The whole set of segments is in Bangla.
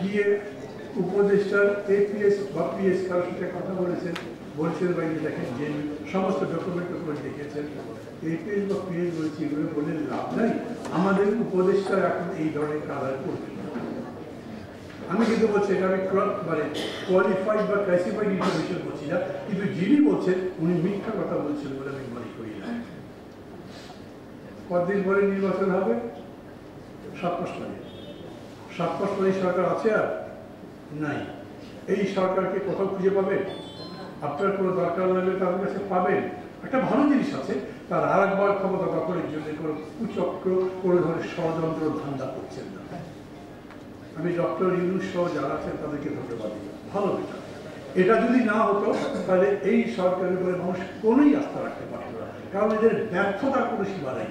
গিয়ে উপদেষ্টার এপিএস বা পিএস কারোর সাথে কথা বলেছেন, বলছেন বাইরে দেখেন যে সমস্ত ডকুমেন্ট দেখিয়েছেন, এপিএস বা পিএস বলছি এগুলো বলে লাভ নাই, আমাদের উপদেষ্টা এখন এই ধরনের কাজ করবে। আমি কিন্তু বলছি এটা আমি মানে কোয়ালিফাইড বা ক্লাসিফাইড ইনফরমেশন বলছি না, কিন্তু যিনি বলছেন উনি মিথ্যা কথা বলছেন বলে আমি মনে করি না। কতদিন পরে নির্বাচন হবে? 7 মাস পরে। 7 মাস পরে সরকার আছে আর নাই। এই সরকারকে কোথাও খুঁজে পাবেন? আপনার কোনো দরকার লাগলে তাদের কাছে পাবেন। একটা ভালো জিনিস আছে, তার আর একবার ক্ষমতা দখলের জন্য কোনো কুচক্র, কোনো ধরনের ষড়যন্ত্র ধান্দা করছেন না। আমি ডক্টর ইউনূস সহ যারা আছেন তাদেরকে ধন্যবাদ দিই, ভালো এটা। এটা যদি না হতো তাহলে এই সরকারের উপরে মানুষ কোনোই আস্থা রাখতে পারত না, কারণ এদের ব্যর্থতার কোনো সীমা নেই।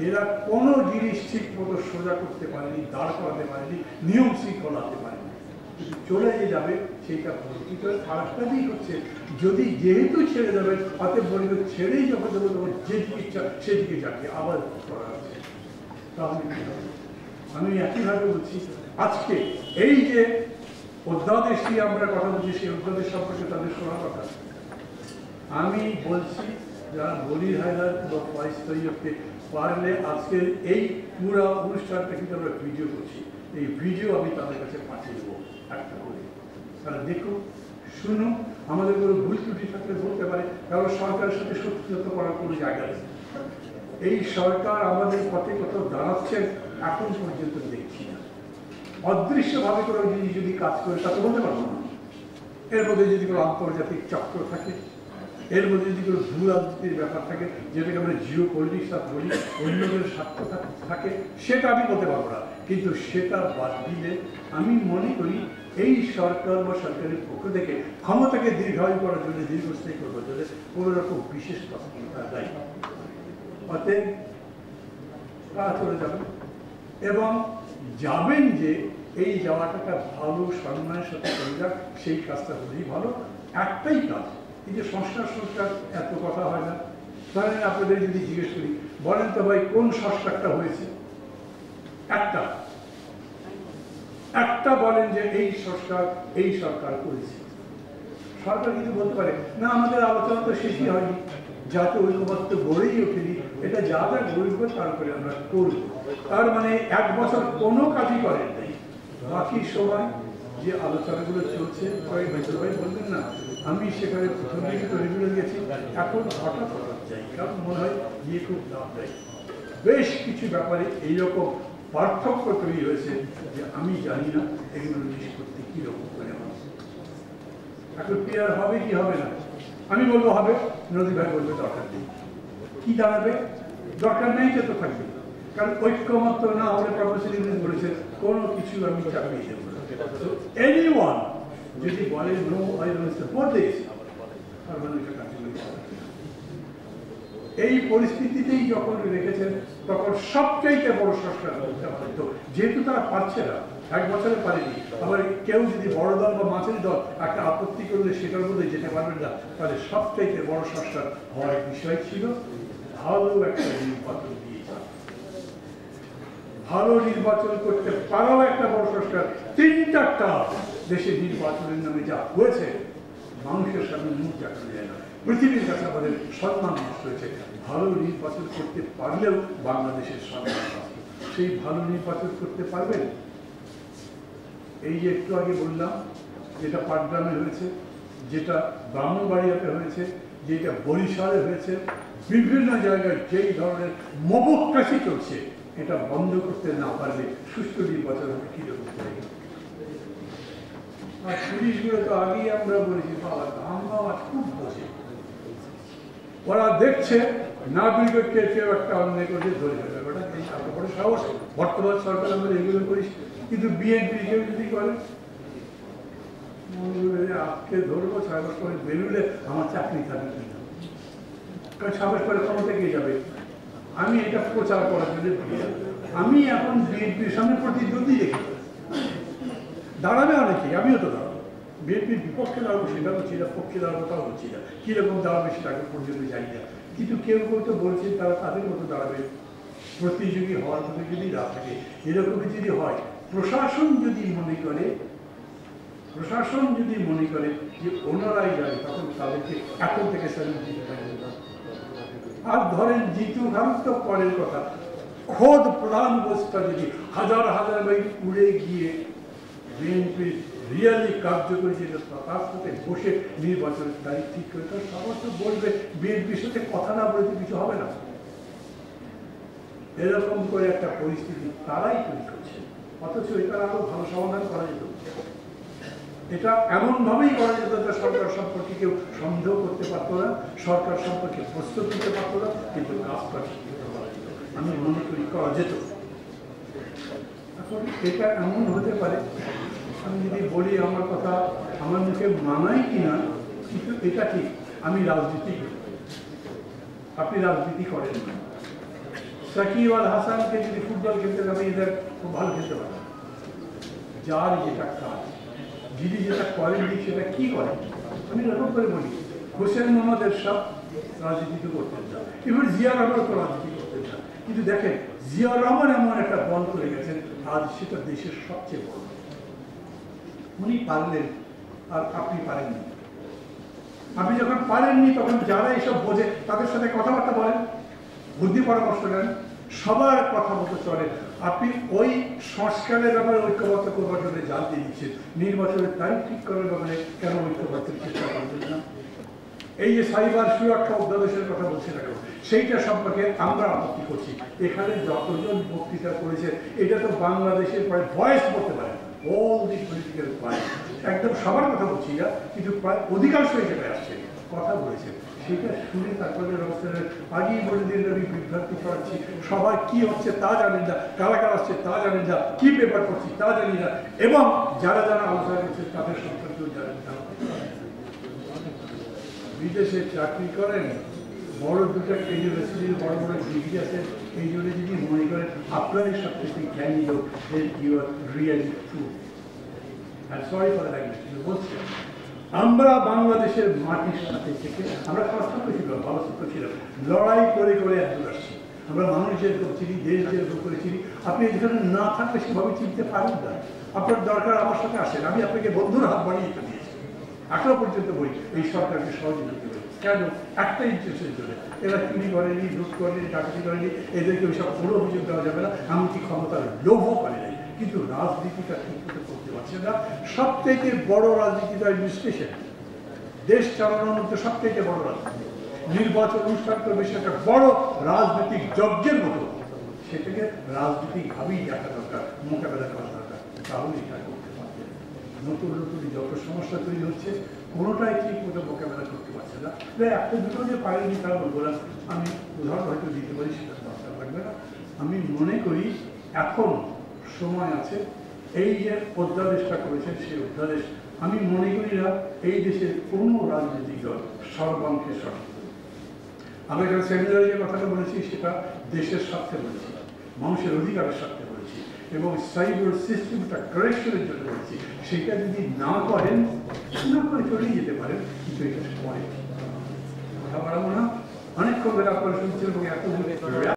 এরা কোনো জিনিস ঠিক মতো সোজা করতে পারেনি, দাঁড় করাতে পারেনি, নিয়ম শৃঙ্খলা আনতে পারেনি। কিন্তু চলে যে যাবে সেইটা পরিচিত আরেকটা দিক হচ্ছে, যদি যেহেতু ছেড়ে যাবে অতএব বলবে ছেড়েই যখন দেবো তখন যেদিকে ইচ্ছা সেদিকে যাকে আবার করা আছে। তাহলে আমি একইভাবে বলছি, আজকে এই যে অধ্যাদেশ নিয়ে আমরা কথা বলছি, সেই অধ্যাদেশ সম্পর্কে তাদের শোনা কথা। আমি বলছি যারা বলির হায়দার বা ফয়েজ তৈয়বকে পারলে আজকের এই পুরো অনুষ্ঠানটা কিন্তু আমরা ভিডিও করছি, এই ভিডিও আমি তাদের কাছে পাঠিয়ে দেবো একটা করে, তারা দেখুন, শুনুন, আমাদের কোনো ভুল ত্রুটি থাকলে বলতে পারে, কারণ সরকারের সাথে শত্রুতা করার কোনো জায়গা নেই। এই সরকার আমাদের পথে কোথাও দাঁড়াচ্ছেন এখন পর্যন্ত দেখছি না। অদৃশ্যভাবে কোনো জিনিস যদি কাজ করে তা তো বলতে পারবো না। এর মধ্যে যদি কোনো আন্তর্জাতিক চক্র থাকে, এর মধ্যে যদি কোনো ভূ রাজনীতির ব্যাপার থাকে, যেটাকে আমরা জিও পলিটিক্স বলি, অন্যদের স্বার্থ থাকে, সেটা আমি বলতে পারবো না। কিন্তু সেটা বাদ দিলে আমি মনে করি এই সরকার বা সরকারের পক্ষ থেকে ক্ষমতাকে দীর্ঘায়ু করার জন্য, দীর্ঘস্থায়ী করবার জন্য কোনো রকম বিশেষ তৎপরতা নাই। অতএব তারা চলে যাবেন এবং যাবেন যে এই যাওয়াটাটা ভালো সম্মানের সাথে করে যাক, সেই কাজটা হলেই ভালো। একটাই কাজ, এই যে সংস্কার এত কথা হয় না। ধরেন আপনাদের যদি জিজ্ঞেস করি, বলেন তো ভাই কোন সংস্কারটা হয়েছে? একটা বলেন যে এই সংস্কার এই সরকার করেছে। সরকার কিন্তু বলতে পারে না, আমাদের আলোচনা তো শেষই হয়নি, যাতে ঐক্যবদ্ধ গড়েই ওঠেনি, এটা যা যা গড়ব তারপরে আমরা করব। তার মানে 1 বছর কোনো কাজই করেন নাই, বাকি সময় যে আলোচনাগুলো চলছে, ভাই বলবেন না আমি সেখানে প্রথম দিকে তো রেগুলার গেছি, এখন হঠাৎ যাই, কারণ মনে হয় গিয়ে খুব লাভ দেয়। বেশ কিছু ব্যাপারে এইরকম পার্থক্য তৈরি হয়েছে যে আমি জানি না এগুলো নিষ্পত্তি কীরকম করে হবে। এখন ক্লিয়ার হবে কি হবে না? আমি বলবো হবে, নদী ভাই বলবে দরকার নেই। কি দাঁড়াবে? দরকার নেই যে তো থাকবে, কারণ ঐক্যমত্য না হলে প্রফেসর ইউনূস বলেছেন কোনো কিছু আমি চাপিয়ে দেবো না। এনিওয়ান যদি বলে no I will support this, তার মানে এটা কার্যকরী হবে। এই পরিস্থিতিতেই যখন রেখেছেন তখন সবচাইতে বড় সংস্কার করতে হতো, যেহেতু তারা পারছে না, 1 বছরে পারেনি। আবার কেউ যদি বড় দল বা মাঝারি দল একটা আপত্তি করলে সেটার মধ্যে যেতে পারবেন না, তাহলে সবচাইতে বড় সংস্কার হওয়ার বিষয় ছিল ভালো একটা নির্বাচন দিয়ে যান। ভালো নির্বাচন করতে পারাও একটা বড় সংস্কার। 3টা দেশে নির্বাচনের নামে যা হয়েছে, মানুষের সামনে মুখ দেখানো যায় না, পৃথিবীর কাছে আমাদের সম্মান নষ্ট হয়েছে। ভালো নির্বাচন করতে পারলেও বাংলাদেশের সম্মান নষ্ট। সেই ভালো নির্বাচন করতে পারবেন? এই যে একটু আগে বললাম, যেটা পাটগ্রামে হয়েছে, যেটা ব্রাহ্মণবাড়িয়াতে হয়েছে, যেটা বরিশালে হয়েছে, বিভিন্ন জায়গায় যেই ধরনের মবক্রাসি চলছে, এটা বন্ধ করতে না পারলে সুষ্ঠু নির্বাচন হবে কিরকম করে? আর পুলিশগুলো তো আগেই আমরা বলেছি, বাবা আমরা খুব বোঝে, ওরা দেখছে না বিরোধকে কেউ একটা অন্যায় করছে ধরে ফেলবে, ওটা বড় সাহস। বর্তমান সরকার আমরা এগুলো করিস, কিন্তু বিএনপি কেউ যদি করে আজকে ধরবো 6 মাস পরে বেরোলে আমার চাকরি থাকবে কিনা, কারণ 6 মাস পরে ক্ষমতা কে যাবে। আমি এটা প্রচার করার জন্য আমি এখন বিএনপির সামনে প্রতিদ্বন্দ্বী দেখি, দাঁড়াবে অনেকেই, আমিও তো দাঁড়াবো। বিএনপির বিপক্ষে দাঁড়াবো সেটা হচ্ছে না, পক্ষে দাঁড়াবো তাও হচ্ছে না, কীরকম দাঁড়াবে সেটা এখন পর্যন্ত জানি না। কিন্তু কেউ কেউ তো বলছে তারা তাদের মতো দাঁড়াবে। প্রতিযোগী হওয়ার মতো যদি না থাকে, এরকমই যদি হয় প্রশাসন যদি মনে করে যে ওনারাই যাবে, তখন তাদেরকে এখন থেকে স্যালুট দিতে পারবে। আর ধরেন জিতু ভারত তো পরের কথা, খোদ প্রধান উপদেষ্টা যদি হাজার হাজার মাইল উড়ে গিয়ে বিএনপির রিয়ালি কার্যকরী যেটা তার সাথে বসে নির্বাচনের তারিখ ঠিক করে, তার সবার তো বলবে বিএনপির সাথে কথা না বলে কিছু হবে না। এরকম করে একটা পরিস্থিতি তারাই তৈরি করছে, অথচ এটা আরো ভালো সমাধান করা যেত। এটা এমনভাবেই করা যেত যে সরকার সম্পর্কে কেউ সন্দেহ করতে পারতো না, সরকার সম্পর্কে প্রস্তুত নিতে পারতো না, কিন্তু কাজটা করা যেত। আমি মনে করি করা যেত। এখন এটা এমন হতে পারে, আমি যদি বলি আমার কথা আমার মুখে মানাই কিনা, কিন্তু এটা ঠিক, আমি রাজনীতি করি, আপনি রাজনীতি করেন না। সাকিব আল হাসানকে যদি ফুটবল খেলতে যাবে, এদের খুব ভালো খেলতে পারে, যার যেটা কাজ, যিনি যেটা করেন সেটা কি করেন। আমি এরকম করে বলি, হোসেন মোহাম্মদ এরশাদ রাজনীতি করতেন না, এবার জিয়া রহমান তো রাজনীতি করতেন না, কিন্তু দেখেন জিয়া রহমান এমন একটা দল করে গেছেন, আজ সেটা দেশের সবচেয়ে বড়। উনি পারলেন আর আপনি পারেননি। আপনি যখন পারেননি তখন যারা এসব বোঝে তাদের সাথে কথাবার্তা বলেন, বুদ্ধি পরামর্শ নেন, সবার কথা মতো চলে। আপনি ওই সংস্কারের ব্যাপারে ঐক্যবদ্ধ করবার জন্য জানতে দিচ্ছেন, নির্বাচনের তারিখ ঠিক করার ব্যাপারে কেন ঐক্যবদ্ধের চেষ্টা করবেন না? এই যে সাইবার সুরক্ষা অধ্যাদেশের কথা বলছে না, সেইটা সম্পর্কে আমরা আপত্তি করছি। এখানে যতজন বক্তৃতা করেছে, এটা তো বাংলাদেশের প্রায় ভয়েস বলতে পারে, অল দি পলিটিক্যাল পার্টি, একদম সবার কথা বলছি না, কিন্তু প্রায় অধিকাংশ জায়গায় আসছে কথা বলেছে। সেটা শুনে তারপরে অবস্থানের আগেই বলে দিন আমি বিভ্রান্তি ছড়াচ্ছি, সবাই কি হচ্ছে তা জানেন না, কারা কারা আসছে তা জানেন না, কি পেপার করছি তা জানি না, এবং যারা যারা আলোচনা করছে তাদের সম্পর্কেও জানেন না। বিদেশে চাকরি করেন, বড় দুটো ইউনিভার্সিটির বড় বড় ডিগ্রি আছে, এই জন্য যদি মনে করেন আপনাদের সব থেকে জ্ঞানী লোক, ইউ আর রিয়েলি ট্রু। আর সরি ফর দ্য ল্যাঙ্গুয়েজ, বলছি আমরা বাংলাদেশের মাটির সাথে থেকে আমরা সশস্ত্র ছিলাম, ভালো সূত্র ছিলাম, লড়াই করে করে একদূর আসছি। আমরা মানুষ যেরকম চিনি, দেশ যেরকম করে চিনি, আপনি যেখানে না থাকলে সেভাবে চিনতে পারেন না। আপনার দরকার আমার সাথে আসেন, আমি আপনাকে বন্ধুর হাত বাড়িয়ে দিয়েছি, এখনো পর্যন্ত বলি এই সরকারকে সহযোগিতা করি। কেন? একটা ইন্টারেস্টের জন্য। এরা চুরি করেনি, লুট করেনি, ডাকাতি করেনি, এদেরকে ওই সব কোনো অভিযোগ দেওয়া যাবে না, এমনকি ক্ষমতার লোভও করে নাই, কিন্তু রাজনীতিটা ঠিক মতো করতে পারছে না। সব থেকে বড় রাজনীতিটা অ্যাডমিনিস্ট্রেশন, দেশ চালানোর মধ্যে সব থেকে বড় রাজনীতি, নির্বাচন অনুষ্ঠান করবে সেটা বড় রাজনৈতিক যজ্ঞের মতো, সেটাকে রাজনীতিকভাবেই দেখা দরকার, মোকাবেলা করা দরকার, তাহলে এটা করতে পারবে। নতুন নতুন যত সমস্যা তৈরি হচ্ছে, কোনোটাই ঠিক মতো মোকাবেলা করতে পারছে না। একটা দুটো যে পারেনি তা বলবো না, আমি উদাহরণ হয়তো দিতে পারি, সেটা দরকার লাগবে না। আমি মনে করি এখন সময় আছে, এই যে অধ্যাদেশটা করেছেন সেই অধ্যাদেশ আমি মনে করি না এই দেশের কোনো রাজনৈতিক দল সর্বাঙ্কে সঠিক। আমরা এখানে সেমিনারে যে কথাটা বলেছি সেটা দেশের স্বার্থে বলেছি, মানুষের অধিকারের স্বার্থে বলেছি, এবং সাইবার সিস্টেমটা কারেকশনের জন্য বলেছি। সেটা যদি না করেন, না করে চলেই যেতে পারেন, কিন্তু এটা পরে কথা বাড়াবো না। অনেকক্ষণ ধরে আপনারা শুনছেন এবং এত